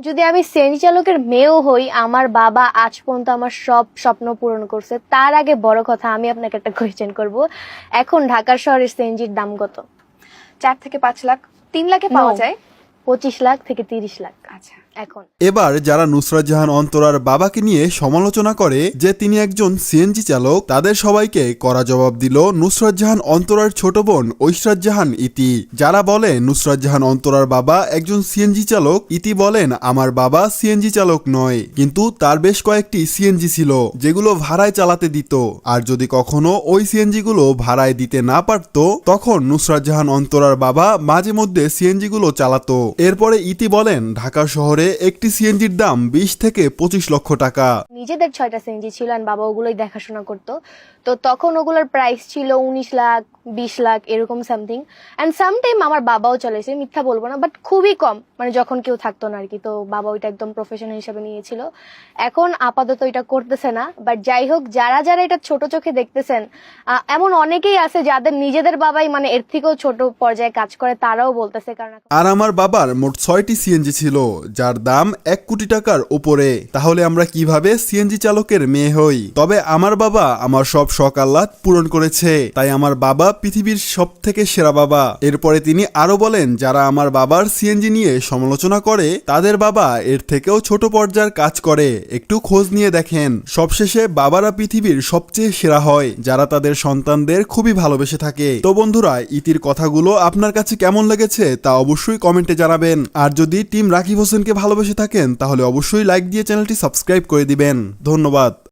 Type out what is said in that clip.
যদি আমি সিএনজি চালকের মেয়েও হই, আমার বাবা আজ পর্যন্ত আমার সব স্বপ্ন পূরণ করছে। তার আগে বড় কথা, আমি আপনাকে একটা কোয়েশ্চেন করব, এখন ঢাকার শহরের সিএনজির দাম কত? 4 থেকে 5 লাখ, 3 লাখে পাওয়া যায়। 25 লাখ থেকে 30 লাখ আচ্ছা, এখন। এবার যারা নুসরাত জাহান অন্তরার বাবাকে নিয়ে সমালোচনা করে যে তিনি একজন সিএনজি চালক, তাদের সবাইকে কড়া জবাব দিল নুসরাত জাহান অন্তরার ছোট বোন ঐশরাত জাহান ইতি। যারা বলে নুসরাত জাহান অন্তরার বাবা একজন সিএনজি চালক, ইতি বলেন আমার বাবা সিএনজি চালক নয়, কিন্তু তার বেশ কয়েকটি সিএনজি ছিল যেগুলো ভাড়ায় চালাতে দিত, আর যদি কখনো ওই সিএনজি গুলো ভাড়ায় দিতে না পারত তখন নুসরাত জাহান অন্তরার বাবা মাঝে মধ্যে সিএনজি গুলো চালাতো। এরপরে ইতি বলেন ঢাকা শহরে একটি সিএনজির দাম 20 থেকে 25 লক্ষ টাকা। নিজেদের 6টা সিএনজি ছিল, আর বাবা ওগুলোই দেখাশোনা করতো। তো তখন ওগুলোর প্রাইস ছিল 19 লাখ 20 লাখ এরকম সামথিং। অ্যান্ড সামটাইম আমার বাবাও চালাইছে, মিথ্যা বলবো না, বাট খুবই কম, মানে যখন কেউ থাকতো না আর কি। তো বাবা ওইটা একদম প্রফেশনাল হিসেবে নিয়েছিল। এখন আপাতত এটা করতেছে না। বাট যাই হোক, যারা যারা এটা ছোট চোখে দেখতেছেন, এমন অনেকেই আছে যাদের নিজেদের বাবাই মানে এর থেকেও ছোট পর্যায়ে কাজ করে, তারাও বলতেছে। কারণ আর আমার বাবার মোট 6টি সিএনজি ছিল যার দাম 1 কোটি টাকার উপরে। তাহলে আমরা কিভাবে সিএনজি চালকের মেয়ে হই? তবে আমার বাবা আমার সব শখ আহ্লাদ পূরণ করেছে, তাই আমার বাবা পৃথিবীর সব থেকে সেরা বাবা। এরপরে তিনি আরো বলেন যারা আমার বাবার সিএনজি নিয়ে সমালোচনা করে তাদের বাবা এর থেকেও ছোট পর্যায়ের কাজ করে, একটু খোঁজ নিয়ে দেখেন। সবশেষে বাবারা পৃথিবীর সবচেয়ে সেরা হয় যারা তাদের সন্তানদের খুবই ভালোবেসে থাকে। তো বন্ধুরা, ইতির কথাগুলো আপনার কাছে কেমন লেগেছে তা অবশ্যই কমেন্টে জানাবেন। আর যদি টিম রাকিব হোসেনকে ভালোবেসে থাকেন তাহলে অবশ্যই লাইক দিয়ে চ্যানেলটি সাবস্ক্রাইব করে দিবেন। ধন্যবাদ।